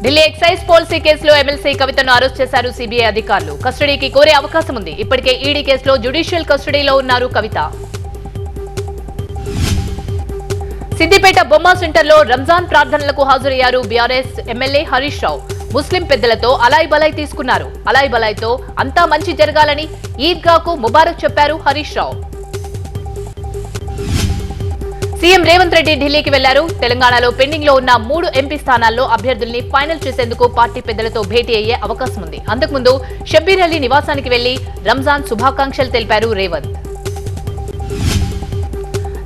Delhi excise policy కేసులో MLC కవితను arrest చేశారు సిబిఐ అధికారులు. కస్టడీకి కోరే అవకాశం ఉంది. ఇప్పటికే ఈడీ కేసులో జ్యుడిషియల్ కస్టడీలో ఉన్నారు కవిత. సిద్దిపేట బొమ్మ సెంటర్లో రంజాన్ ప్రార్థనలకు హాజరయ్యారు బీఆర్ఎస్ ఎమ్మెల్యే హరీష్ రావు. ముస్లిం పెద్దలతో అలాయ్ బలాయ్ తీసుకున్నారు. అలాయ్ బలాయ్తో అంతా మంచి జరగాలని ఈద్గాకు ముబారక్ చెప్పారు హరీష్ రావు. సీఎం రేవంత్ రెడ్డి ఢిల్లీకి వెళ్లారు. తెలంగాణలో పెండింగ్ లో ఉన్న 3 ఎంపీ స్థానాల్లో అభ్యర్థుల్ని ఫైనల్ చేసేందుకు పార్టీ పెద్దలతో భేటీ అయ్యే అవకాశం ఉంది. అంతకుముందు షబ్బీర్ అలీ నివాసానికి వెళ్లి రంజాన్ శుభాకాంక్షలు తెలిపారు రేవంత్.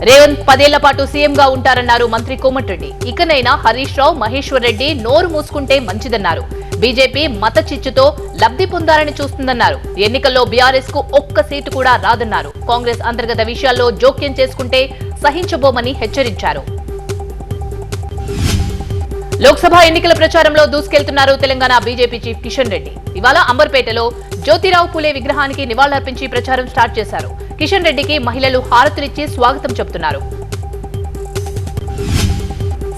రేవంత్ 10 ఏళ్ల పాటు సీఎంగా ఉంటారన్నారు మంత్రి కోమటిరెడ్డి. ఇకనైనా హరీష్ రావు, మహేశ్వర్ రెడ్డి నోరు మూసుకుంటే మంచిదన్నారు. బీజేపీ మత చిచ్చుతో లబ్ధి పొందాలని చూస్తుందన్నారు. ఎన్నికల్లో బీఆర్ఎస్ కు ఒక్క సీటు కూడా రాదన్నారు. కాంగ్రెస్ అంతర్గత విషయాల్లో జోక్యం చేసుకుంటే సహించబోమని హెచ్చరించారు. లోక్సభ ఎన్నికల ప్రచారంలో దూసుకెళ్తున్నారు తెలంగాణ బీజేపీ చీఫ్ కిషన్ రెడ్డి. ఇవాళ అంబర్పేటలో జ్యోతిరావు పూలే విగ్రహానికి నివాళులర్పించి ప్రచారం స్టార్ట్ చేశారు. కిషన్ రెడ్డికి మహిళలు హారతులిచ్చి స్వాగతం చెబుతున్నారు.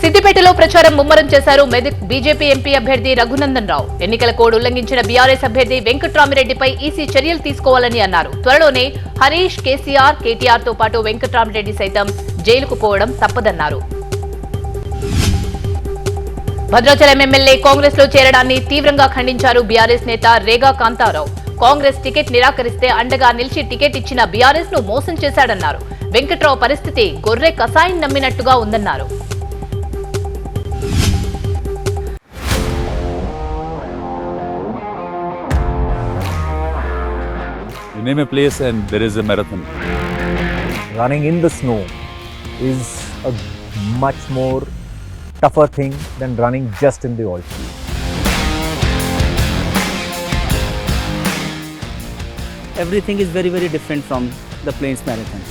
సిద్దిపేటలో ప్రచారం ముమ్మరం చేశారు మెదక్ బీజేపీ ఎంపీ అభ్యర్థి రఘునందన్ రావు. ఎన్నికల కోడ్ ఉల్లంఘించిన బీఆర్ఎస్ అభ్యర్థి వెంకట్రామిరెడ్డిపై ఈసీ చర్యలు తీసుకోవాలని అన్నారు. త్వరలోనే హరీష్, కేసీఆర్, కేటీఆర్ తో పాటు వెంకట్రామిరెడ్డి సైతం జైలుకు పోవడం తప్పదన్నారు. భద్రాచలం ఎమ్మెల్యే కాంగ్రెస్ లో చేరడాన్ని తీవ్రంగా ఖండించారు బీఆర్ఎస్ నేత రేగా కాంతారావు. కాంగ్రెస్ టికెట్ నిరాకరిస్తే అండగా నిలిచి టికెట్ ఇచ్చిన బీఆర్ఎస్ ను మోసం చేశాడన్నారు. వెంకట్రావు పరిస్థితి గొర్రె కసాయం నమ్మినట్టుగా ఉందన్నారు. You name a place and there is a marathon. Running in the snow is a much more tougher thing than running just in the oil field. Everything is very very different from the plains marathon.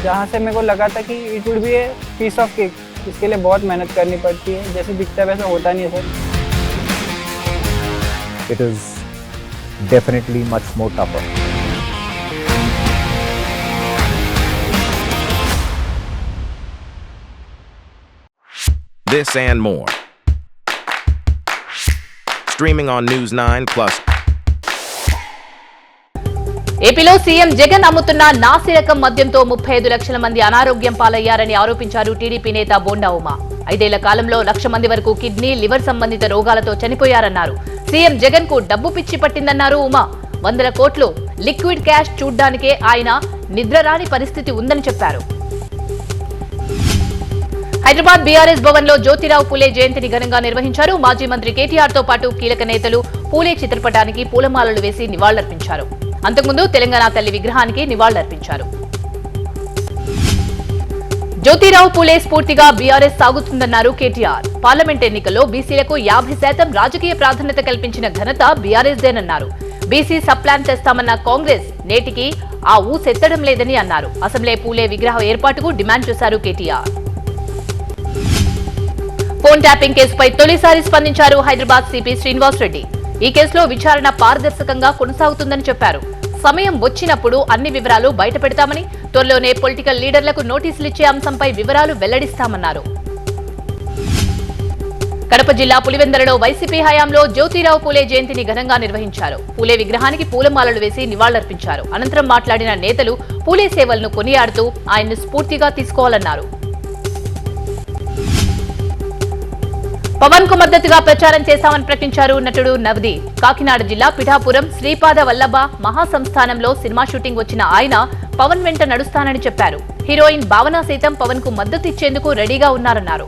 जहाँ से मेरे को लगा था कि it would be a piece of cake, इसके लिए बहुत मेहनत करनी पड़ती है. जैसे दिखता है वैसा होता नहीं है sir. It is definitely much more tougher. This and more. Streaming on News 9 Plus. ఏపీలో సీఎం జగన్ అమ్ముతున్న నాసిరకం మద్యంతో 35 లక్షల మంది అనారోగ్యం పాలయ్యారని ఆరోపించారు టీడీపీ నేత బోండా ఉమా. 5 ఏళ్ల కాలంలో 1,00,000 మంది వరకు కిడ్నీ, లివర్ సంబంధిత రోగాలతో చనిపోయారన్నారు. సీఎం జగన్ కు డబ్బు పిచ్చి పట్టిందన్నారు ఉమా. 100 కోట్లు లిక్విడ్ క్యాష్ చూడ్డానికే ఆయన నిద్రరాని పరిస్థితి ఉందని చెప్పారు. హైదరాబాద్ బీఆర్ఎస్ భవన్ లో జ్యోతిరావు పూలే జయంతిని ఘనంగా నిర్వహించారు. మాజీ మంత్రి కేటీఆర్ తో పాటు కీలక నేతలు పూలే చిత్రపటానికి పూలమాలలు వేసి నివాళులర్పించారు. అంతకుముందు తెలంగాణ తల్లి విగ్రహానికి నివాళులర్పించారు. జ్యోతిరావు పూలే స్ఫూర్తిగా బీఆర్ఎస్ సాగుతుందన్నారు కేటీఆర్. పార్లమెంట్ ఎన్నికల్లో బీసీలకు 50% రాజకీయ ప్రాధాన్యత కల్పించిన ఘనత బీఆర్ఎస్ దేనన్నారు. బీసీ సబ్ ప్లాన్ తెస్తామన్న కాంగ్రెస్ నేటికి ఆ ఊసెత్తడం లేదని అన్నారు. అసెంబ్లీ పూలే విగ్రహ ఏర్పాటుకు డిమాండ్ చేశారు కేటీఆర్. ఫోన్ ట్యాపింగ్ కేసుపై తొలిసారి స్పందించారు హైదరాబాద్ సిపి శ్రీనివాస్ రెడ్డి. ఈ కేసులో విచారణ పారదర్శకంగా కొనసాగుతుందని చెప్పారు. సమయం వచ్చినప్పుడు అన్ని వివరాలు బయటపెడతామని, త్వరలోనే పొలిటికల్ లీడర్లకు నోటీసులు ఇచ్చే అంశంపై వివరాలు వెల్లడిస్తామన్నారు. కడప జిల్లా పులివెందలలో వైసీపీ హయాంలో జ్యోతిరావు పూలే జయంతిని ఘనంగా నిర్వహించారు. పూలే విగ్రహానికి పూలమాలలు వేసి నివాళులర్పించారు. అనంతరం మాట్లాడిన నేతలు పూలే సేవలను కొనియాడుతూ ఆయన్ను స్ఫూర్తిగా తీసుకోవాలన్నారు. పవన్ కు మద్దతుగా ప్రచారం చేశామని ప్రకటించారు నటుడు నవదీప్. కాకినాడ జిల్లా పిఠాపురం శ్రీపాద వల్లభ మహాసంస్థానంలో సినిమా షూటింగ్ వచ్చిన ఆయన పవన్ వెంట నడుస్తానని చెప్పారు. హీరోయిన్ భావన సైతం పవన్ కు మద్దతు ఇచ్చేందుకు రెడీగా ఉన్నారన్నారు.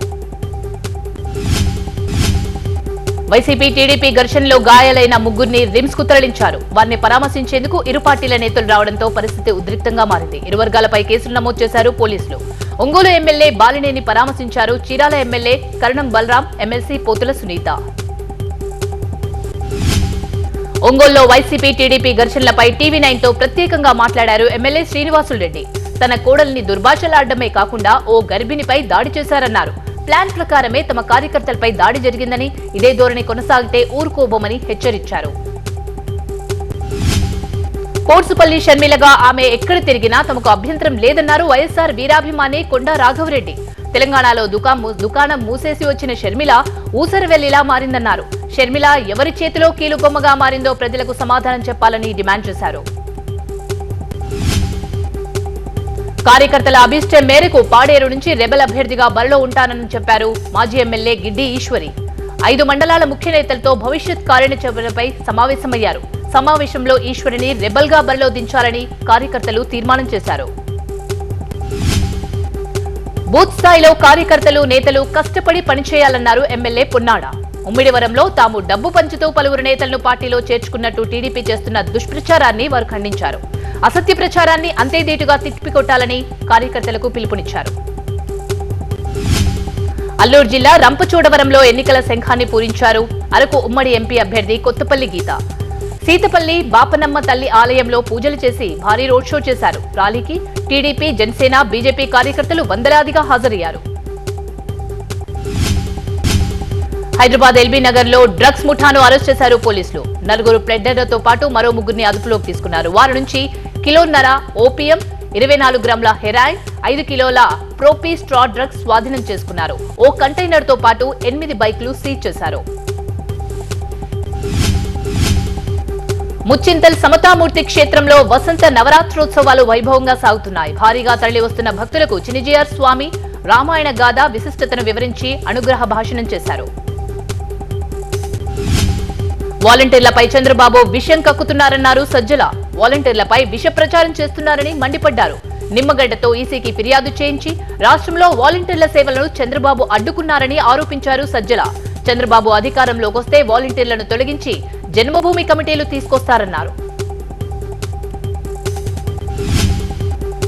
వైసీపీ టీడీపీ ఘర్షణలో గాయాలైన 3గురిని రిమ్స్ కు తరలించారు. వారిని పరామర్శించేందుకు ఇరు పార్టీల నేతలు రావడంతో పరిస్థితి ఉద్రిక్తంగా మారింది. ఇరు వర్గాలపై కేసులు నమోదు చేశారు పోలీసులు. ఒంగోలు ఎమ్మెల్యే బాలినేని పరామర్శించారు. చీరాల ఎమ్మెల్యే కరణం బలరాం, ఎమ్మెల్సీ పోతుల సునీత. ఒంగోలులో వైసీపీ టీడీపీ ఘర్షణలపై టీవీ9 తో ప్రత్యేకంగా మాట్లాడారు ఎమ్మెల్యే శ్రీనివాసులు రెడ్డి. తన కోడల్ని దుర్భాషలాడడమే కాకుండా ఓ గర్భిణిపై దాడి చేశారన్నారు. ప్లాన్ ప్రకారమే తమ కార్యకర్తలపై దాడి జరిగిందని, ఇదే ధోరణి కొనసాగితే ఊరుకోబోమని హెచ్చరించారు. కోర్సుపల్లి షర్మిలగా ఆమె ఎక్కడ తిరిగినా తమకు అభ్యంతరం లేదన్నారు వైఎస్ఆర్ వీరాభిమాని కొండా రాఘవరెడ్డి. తెలంగాణలో దుకాణం మూసేసి వచ్చిన షర్మిల ఊసరవెల్లిలా మారిందన్నారు. షర్మిల ఎవరి చేతిలో కీలుబొమ్మగా మారిందో ప్రజలకు సమాధానం చెప్పాలని డిమాండ్ చేశారు. కార్యకర్తల అభిష్టం మేరకు పాడేరు నుంచి రెబెల్ అభ్యర్థిగా బరిలో ఉంటానని చెప్పారు మాజీ ఎమ్మెల్యే గిడ్డి ఈశ్వరి. 5 మండలాల ముఖ్య నేతలతో భవిష్యత్ కార్యాచరణపై సమావేశమయ్యారు. సమావేశంలో ఈశ్వరిని రెబెల్ గా బరిలో దించాలని కార్యకర్తలు తీర్మానం చేశారు. బూత్ స్థాయిలో కార్యకర్తలు నేతలు కష్టపడి పనిచేయాలన్నారు ఎమ్మెల్యే పున్నాడ. ఉమ్మిడివరంలో తాము డబ్బు పంచుతూ పలువురు నేతలను పార్టీలో చేర్చుకున్నట్టు టీడీపీ చేస్తున్న దుష్ప్రచారాన్ని వారు ఖండించారు. అసత్య ప్రచారాన్ని అంతేదేటుగా తిప్పికొట్టాలని కార్యకర్తలకు పిలుపునిచ్చారు. అల్లూరు జిల్లా రంపచోడవరంలో ఎన్నికల శంఖాన్ని పూరించారు అరకు ఉమ్మడి ఎంపీ అభ్యర్థి కొత్తపల్లి గీత. సీతపల్లి బాపనమ్మ తల్లి ఆలయంలో పూజలు చేసి భారీ రోడ్ షో చేశారు. ర్యాలీకి టీడీపీ, జనసేన, బీజేపీ కార్యకర్తలు వందలాదిగా హాజరయ్యారు. హైదరాబాద్ ఎల్బీ నగర్ లో డ్రగ్స్ ముఠాను అరెస్ట్ చేశారు పోలీసులు. 4 ప్లెడ్డర్లతో పాటు మరో 3 అదుపులోకి తీసుకున్నారు. వారి నుంచి 1.5 కిలోల ఓపియం, 24 గ్రాముల హెరాయిన్, 5 కిలోల ప్రోపీ స్ట్రా డ్రగ్స్ స్వాధీనం చేసుకున్నారు. ఓ కంటైనర్ తో పాటు 8 బైక్లు సీజ్ చేశారు. ముచ్చింతల్ సమతామూర్తి క్షేత్రంలో వసంత నవరాత్రోత్సవాలు వైభవంగా సాగుతున్నాయి. భారీగా తరలివస్తున్న భక్తులకు చినిజిఆర్ స్వామి రామాయణ గాథ విశిష్టతను వివరించి అనుగ్రహ భాషణం చేశారు. వాలంటీర్లపై చంద్రబాబు విషం కక్కుతున్నారన్నారు సజ్జల. వాలంటీర్లపై విష ప్రచారం చేస్తున్నారని మండిపడ్డారు. నిమ్మగడ్డతో ఈసీకి ఫిర్యాదు చేయించి రాష్ట్రంలో వాలంటీర్ల సేవలను చంద్రబాబు అడ్డుకున్నారని ఆరోపించారు సజ్జల. చంద్రబాబు అధికారంలోకి వస్తే వాలంటీర్లను తొలగించి జన్మభూమి కమిటీలు తీసుకొస్తారన్నారు.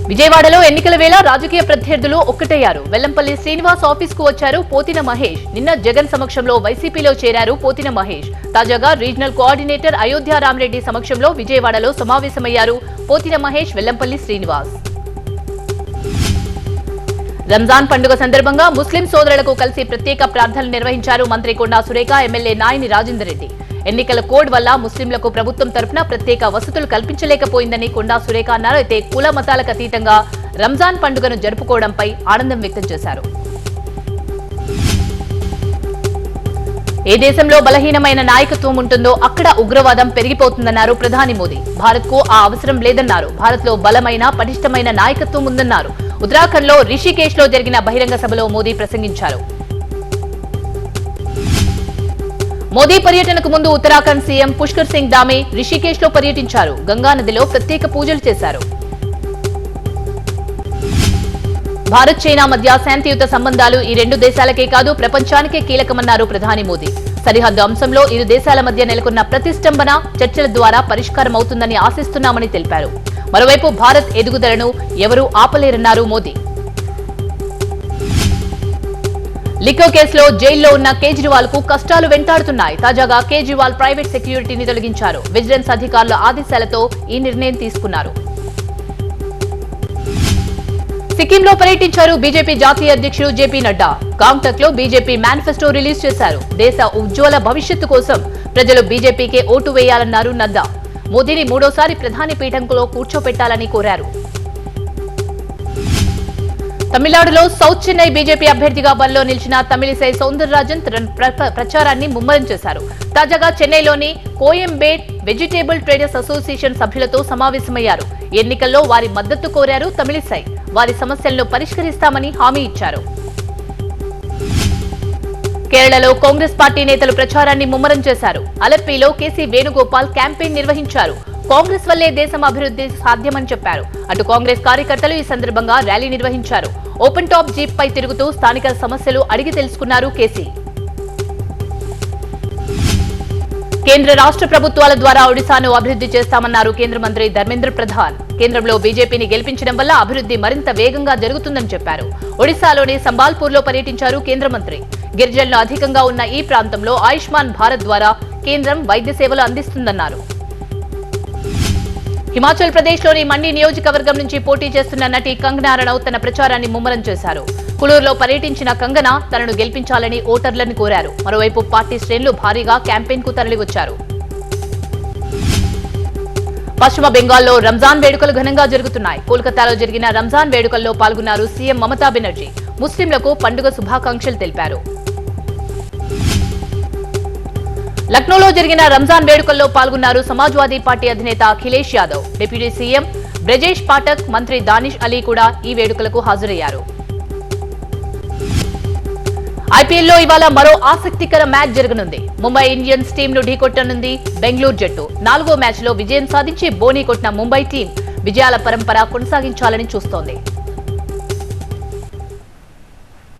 విజయవాడలో ఎన్నికల వేళ రాజకీయ ప్రత్యర్థులు ఒక్కటయ్యారు. వెల్లంపల్లి శ్రీనివాస్ ఆఫీస్ కు వచ్చారు పోతిన మహేష్. నిన్న జగన్ సమక్షంలో వైసీపీలో చేరారు పోతిన మహేష్. తాజాగా రీజనల్ కోఆర్డినేటర్ అయోధ్య రామరెడ్డి సమక్షంలో విజయవాడలో సమావేశమయ్యారు పోతిన మహేష్, వెల్లంపల్లి శ్రీనివాస్. రంజాన్ పండుగ సందర్భంగా ముస్లిం సోదరులకు కలిసి ప్రత్యేక ప్రార్థనలు నిర్వహించారు మంత్రి కొండా సురేఖ, ఎమ్మెల్యే నాయని రాజేందర్ రెడ్డి. ఎన్నికల కోడ్ వల్ల ముస్లింలకు ప్రభుత్వం తరఫున ప్రత్యేక వసతులు కల్పించలేకపోయిందని కొండా సురేఖ అన్నారు. అయితే కుల మతాలకు అతీతంగా రంజాన్ పండుగను జరుపుకోవడంపై ఆనందం వ్యక్తం చేశారు. ఏ దేశంలో బలహీనమైన నాయకత్వం ఉంటుందో అక్కడ ఉగ్రవాదం పెరిగిపోతుందన్నారు ప్రధాని మోదీ. భారత్ కు ఆ అవసరం లేదన్నారు. భారత్ లో బలమైన పటిష్టమైన నాయకత్వం ఉందన్నారు. ఉత్తరాఖండ్ లో రిషికేశ్ లో జరిగిన బహిరంగ సభలో మోదీ ప్రసంగించారు. మోదీ పర్యటనకు ముందు ఉత్తరాఖండ్ సీఎం పుష్కర్ సింగ్ ధామే రిషికేశ్ లో పర్యటించారు. గంగా నదిలో ప్రత్యేక పూజలు చేశారు. భారత్ చైనా మధ్య శాంతియుత సంబంధాలు ఈ 2 దేశాలకే కాదు ప్రపంచానికే కీలకమన్నారు ప్రధాని మోదీ. సరిహద్దు అంశంలో ఇరు దేశాల మధ్య నెలకొన్న ప్రతిష్టంభన చర్చల ద్వారా పరిష్కారం అవుతుందని ఆశిస్తున్నామని తెలిపారు. మరోవైపు భారత్ ఎదుగుదలను ఎవరూ ఆపలేరన్నారు మోదీ. లిక్కర్ కేసులో జైల్లో ఉన్న కేజ్రీవాల్ కు కష్టాలు వెంటాడుతున్నాయి. తాజాగా కేజ్రీవాల్ ప్రైవేట్ సెక్యూరిటీని తొలగించారు. విజిలెన్స్ అధికారుల ఆదేశాలతో ఈ నిర్ణయం తీసుకున్నారు. సిక్కింలో పర్యటించారు బీజేపీ జాతీయ అధ్యక్షుడు జేపీ నడ్డా. గాంగ్టక్ లో బీజేపీ మేనిఫెస్టో రిలీజ్ చేశారు. దేశ ఉజ్వల భవిష్యత్తు కోసం ప్రజలు బీజేపీకే ఓటు వేయాలన్నారు నడ్డా. మోదీని 3వసారి ప్రధాని పీఠంలో కూర్చోపెట్టాలని కోరారు. తమిళనాడులో సౌత్ చెన్నై బీజేపీ అభ్యర్థిగా బరిలో నిలిచిన తమిళిసై సౌందరరాజన్ ప్రచారాన్ని ముమ్మరం చేశారు. తాజాగా చెన్నైలోని కోయంబేడ్ వెజిటేబుల్ ట్రేడర్స్ అసోసియేషన్ సభ్యులతో సమావేశమయ్యారు. ఎన్నికల్లో వారి మద్దతు కోరారు తమిళిసై. వారి సమస్యలను పరిష్కరిస్తామని హామీ ఇచ్చారు. కేరళలో కాంగ్రెస్ పార్టీ నేతలు ప్రచారాన్ని ముమ్మరం చేశారు. అలెప్పీలో కేసీ వేణుగోపాల్ క్యాంపెయిన్ నిర్వహించారు. కాంగ్రెస్ వల్లే దేశం అభివృద్ధి సాధ్యమని చెప్పారు. అటు కాంగ్రెస్ కార్యకర్తలు ఈ సందర్భంగా ర్యాలీ నిర్వహించారు. ఓపెన్ టాప్ జీప్ పై తిరుగుతూ స్థానిక సమస్యలు అడిగి తెలుసుకున్నారు కేసీ. కేంద్ర రాష్ట్ర ప్రభుత్వాల ద్వారా ఒడిశాను అభివృద్ధి చేస్తామన్నారు కేంద్ర మంత్రి ధర్మేంద్ర ప్రధాన్. కేంద్రంలో బీజేపీని గెలిపించడం వల్ల అభివృద్ధి మరింత వేగంగా జరుగుతుందని చెప్పారు. ఒడిశాలోని సంబాల్పూర్లో పర్యటించారు కేంద్ర మంత్రి. గిరిజనులు అధికంగా ఉన్న ఈ ప్రాంతంలో ఆయుష్మాన్ భారత్ ద్వారా కేంద్రం వైద్య సేవలు అందిస్తుందన్నారు. హిమాచల్ ప్రదేశ్ లోని మండి నియోజకవర్గం నుంచి పోటీ చేస్తున్న నటి కంగనా రనౌత్ తన ప్రచారాన్ని ముమ్మరం చేశారు. కులూరులో పర్యటించిన కంగనా తనను గెలిపించాలని ఓటర్లను కోరారు. మరోవైపు పార్టీ శ్రేణులు భారీగా క్యాంపెయిన్ కు తరలివచ్చారు. పశ్చిమ బెంగాల్లో రంజాన్ వేడుకలు ఘనంగా జరుగుతున్నాయి. కోల్కతాలో జరిగిన రంజాన్ వేడుకల్లో పాల్గొన్నారు సీఎం మమతా బెనర్జీ. ముస్లింలకు పండుగ శుభాకాంక్షలు తెలిపారు. లక్నోలో జరిగిన రంజాన్ వేడుకల్లో పాల్గొన్నారు సమాజ్వాదీ పార్టీ అధినేత అఖిలేష్ యాదవ్. డిప్యూటీ సీఎం బ్రజేష్ పాఠక్, మంత్రి దానిష్ అలీ కూడా ఈ వేడుకలకు హాజరయ్యారు. ఐపీఎల్లో ఇవాళ మరో ఆసక్తికర మ్యాచ్ జరగనుంది. ముంబై ఇండియన్స్ టీంను ఢీకొట్టనుంది బెంగళూరు జట్టు. 4వ మ్యాచ్లో విజయం సాధించి బోనీ కొట్టిన ముంబై టీం విజయాల పరంపర కొనసాగించాలని చూస్తోంది.